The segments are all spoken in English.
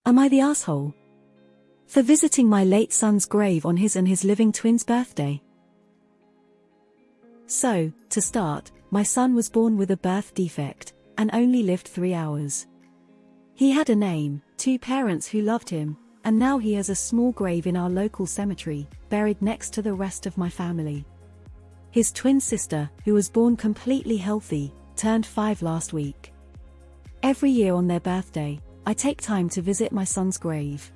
Am I the asshole for visiting my late son's grave on his and his living twin's birthday? So, to start, my son was born with a birth defect, and only lived 3 hours. He had a name, 2 parents who loved him, and now he has a small grave in our local cemetery, buried next to the rest of my family. His twin sister, who was born completely healthy, turned 5 last week. Every year on their birthday, I take time to visit my son's grave.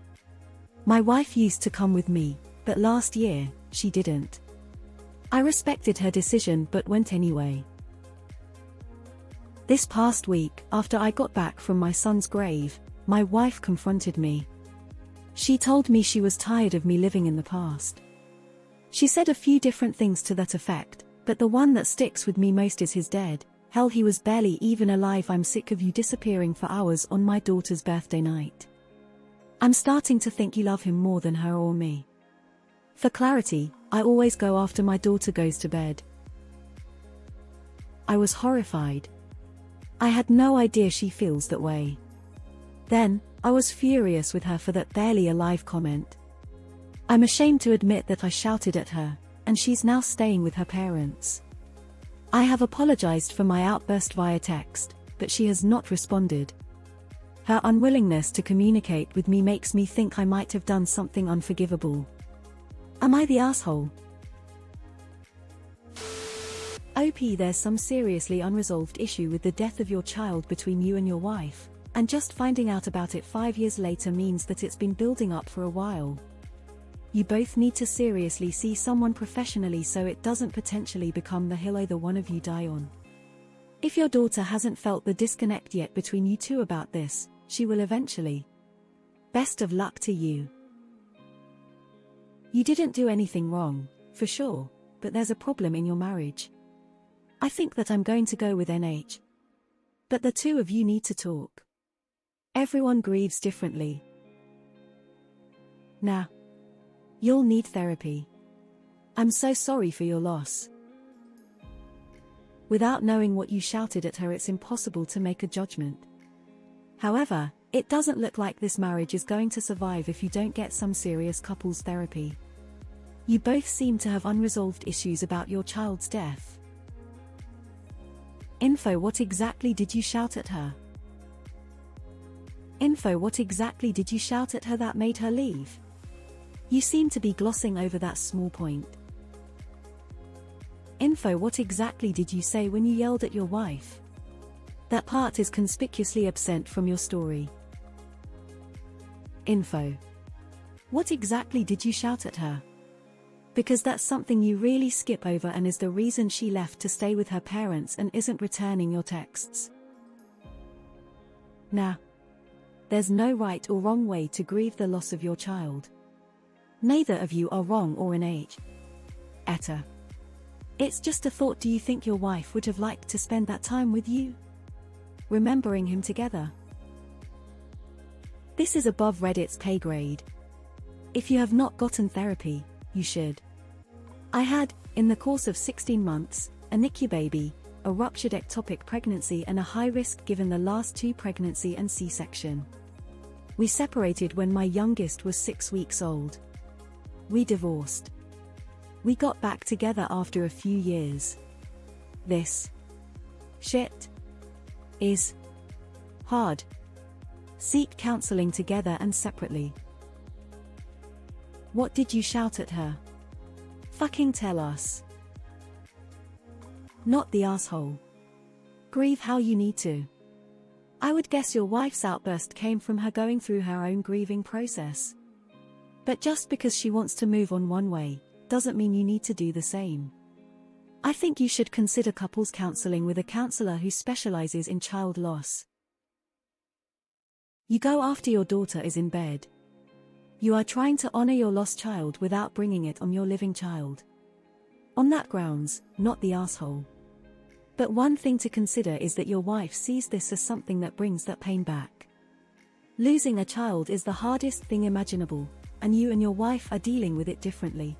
My wife used to come with me, but last year, she didn't. I respected her decision but went anyway. This past week, after I got back from my son's grave, my wife confronted me. She told me she was tired of me living in the past. She said a few different things to that effect, but the one that sticks with me most is his dead. Hell, he was barely even alive. I'm sick of you disappearing for hours on my daughter's birthday night. I'm starting to think you love him more than her or me. For clarity, I always go after my daughter goes to bed. I was horrified. I had no idea she feels that way. Then, I was furious with her for that barely alive comment. I'm ashamed to admit that I shouted at her, and she's now staying with her parents. I have apologized for my outburst via text, but she has not responded. Her unwillingness to communicate with me makes me think I might have done something unforgivable. Am I the asshole? OP, there's some seriously unresolved issue with the death of your child between you and your wife, and just finding out about it 5 years later means that it's been building up for a while. You both need to seriously see someone professionally so it doesn't potentially become the hill either one of you die on. If your daughter hasn't felt the disconnect yet between you two about this, she will eventually. Best of luck to you. You didn't do anything wrong, for sure, but there's a problem in your marriage. I think that I'm going to go with NH. But the two of you need to talk. Everyone grieves differently. Nah. You'll need therapy. I'm so sorry for your loss. Without knowing what you shouted at her, it's impossible to make a judgment. However, it doesn't look like this marriage is going to survive if you don't get some serious couples therapy. You both seem to have unresolved issues about your child's death. Info: what exactly did you shout at her? Info: what exactly did you shout at her that made her leave? You seem to be glossing over that small point. Info: what exactly did you say when you yelled at your wife? That part is conspicuously absent from your story. Info: what exactly did you shout at her? Because that's something you really skip over and is the reason she left to stay with her parents and isn't returning your texts. Nah. There's no right or wrong way to grieve the loss of your child. Neither of you are wrong or in age. AITA. It's just a thought. Do you think your wife would have liked to spend that time with you? Remembering him together? This is above Reddit's pay grade. If you have not gotten therapy, you should. I had, in the course of 16 months, a NICU baby, a ruptured ectopic pregnancy and a high risk given the last 2 pregnancy and C-section. We separated when my youngest was 6 weeks old. We divorced. We got back together after a few years. This shit is hard. Seek counseling together and separately. What did you shout at her? Fucking tell us. Not the asshole. Grieve how you need to. I would guess your wife's outburst came from her going through her own grieving process. But just because she wants to move on one way, doesn't mean you need to do the same. I think you should consider couples counseling with a counselor who specializes in child loss. You go after your daughter is in bed. You are trying to honor your lost child without bringing it on your living child. On that grounds, not the asshole. But one thing to consider is that your wife sees this as something that brings that pain back. Losing a child is the hardest thing imaginable, and you and your wife are dealing with it differently.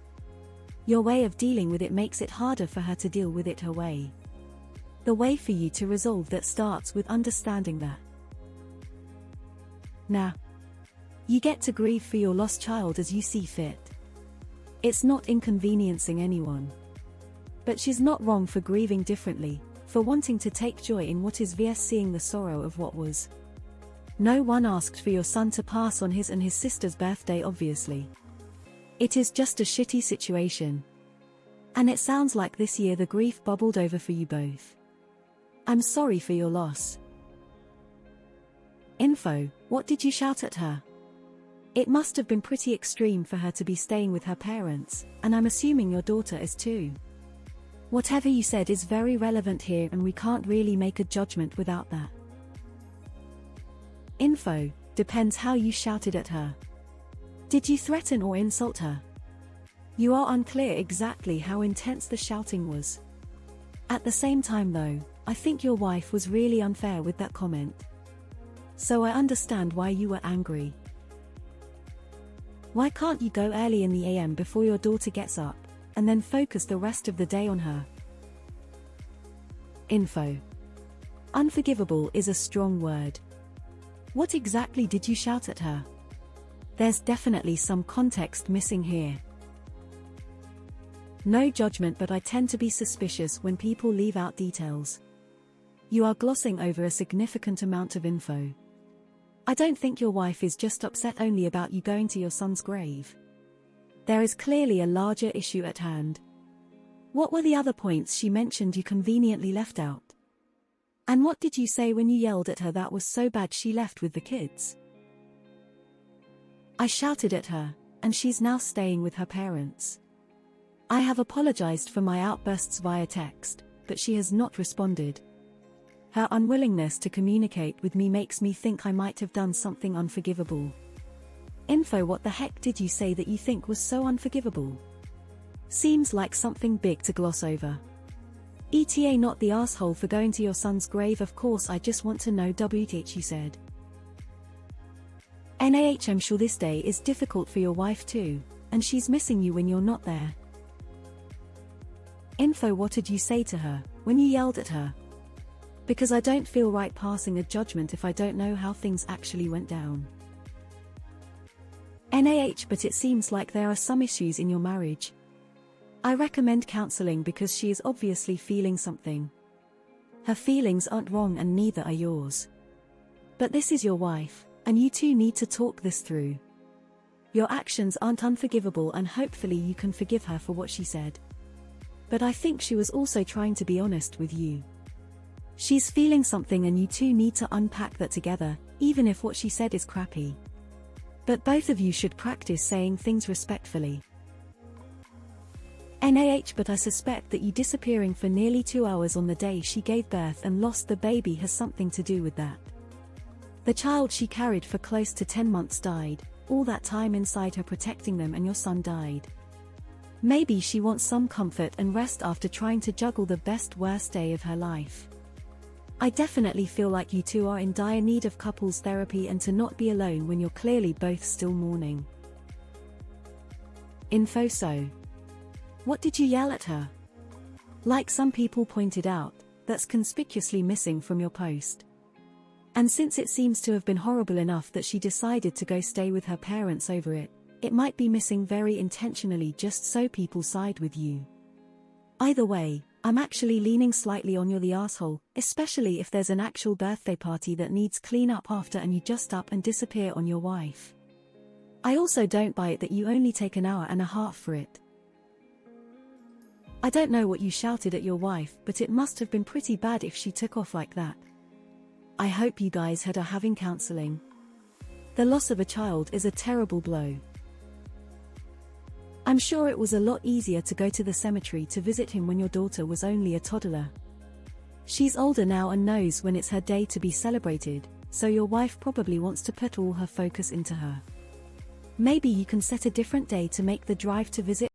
Your way of dealing with it makes it harder for her to deal with it her way. The way for you to resolve that starts with understanding that. Nah. You get to grieve for your lost child as you see fit. It's not inconveniencing anyone. But she's not wrong for grieving differently, for wanting to take joy in what is vs seeing the sorrow of what was. No one asked for your son to pass on his and his sister's birthday, obviously. It is just a shitty situation. And it sounds like this year the grief bubbled over for you both. I'm sorry for your loss. Info: what did you shout at her? It must have been pretty extreme for her to be staying with her parents, and I'm assuming your daughter is too. Whatever you said is very relevant here and we can't really make a judgment without that. Info: depends how you shouted at her. Did you threaten or insult her? You are unclear exactly how intense the shouting was. At the same time though, I think your wife was really unfair with that comment. So I understand why you were angry. Why can't you go early in the AM before your daughter gets up, and then focus the rest of the day on her? Info: unforgivable is a strong word. What exactly did you shout at her? There's definitely some context missing here. No judgment, but I tend to be suspicious when people leave out details. You are glossing over a significant amount of info. I don't think your wife is just upset only about you going to your son's grave. There is clearly a larger issue at hand. What were the other points she mentioned you conveniently left out? And what did you say when you yelled at her that was so bad she left with the kids? I shouted at her, and she's now staying with her parents. I have apologized for my outbursts via text, but she has not responded. Her unwillingness to communicate with me makes me think I might have done something unforgivable. Info: what the heck did you say that you think was so unforgivable? Seems like something big to gloss over. ETA: not the asshole for going to your son's grave, of course, I just want to know WTH, you said. NAH: I'm sure this day is difficult for your wife too, and she's missing you when you're not there. Info: what did you say to her when you yelled at her? Because I don't feel right passing a judgment if I don't know how things actually went down. NAH: but it seems like there are some issues in your marriage. I recommend counseling because she is obviously feeling something. Her feelings aren't wrong and neither are yours. But this is your wife, and you two need to talk this through. Your actions aren't unforgivable and hopefully you can forgive her for what she said. But I think she was also trying to be honest with you. She's feeling something and you two need to unpack that together, even if what she said is crappy. But both of you should practice saying things respectfully. NAH: but I suspect that you disappearing for nearly 2 hours on the day she gave birth and lost the baby has something to do with that. The child she carried for close to 10 months died, all that time inside her protecting them, and your son died. Maybe she wants some comfort and rest after trying to juggle the best-worst day of her life. I definitely feel like you two are in dire need of couples therapy and to not be alone when you're clearly both still mourning. Info: so what did you yell at her? Like some people pointed out, that's conspicuously missing from your post. And since it seems to have been horrible enough that she decided to go stay with her parents over it, it might be missing very intentionally just so people side with you. Either way, I'm actually leaning slightly on you're the asshole, especially if there's an actual birthday party that needs clean up after and you just up and disappear on your wife. I also don't buy it that you only take an hour and a half for it. I don't know what you shouted at your wife, but it must have been pretty bad if she took off like that. I hope you guys are having counseling. The loss of a child is a terrible blow. I'm sure it was a lot easier to go to the cemetery to visit him when your daughter was only a toddler. She's older now and knows when it's her day to be celebrated, so your wife probably wants to put all her focus into her. Maybe you can set a different day to make the drive to visit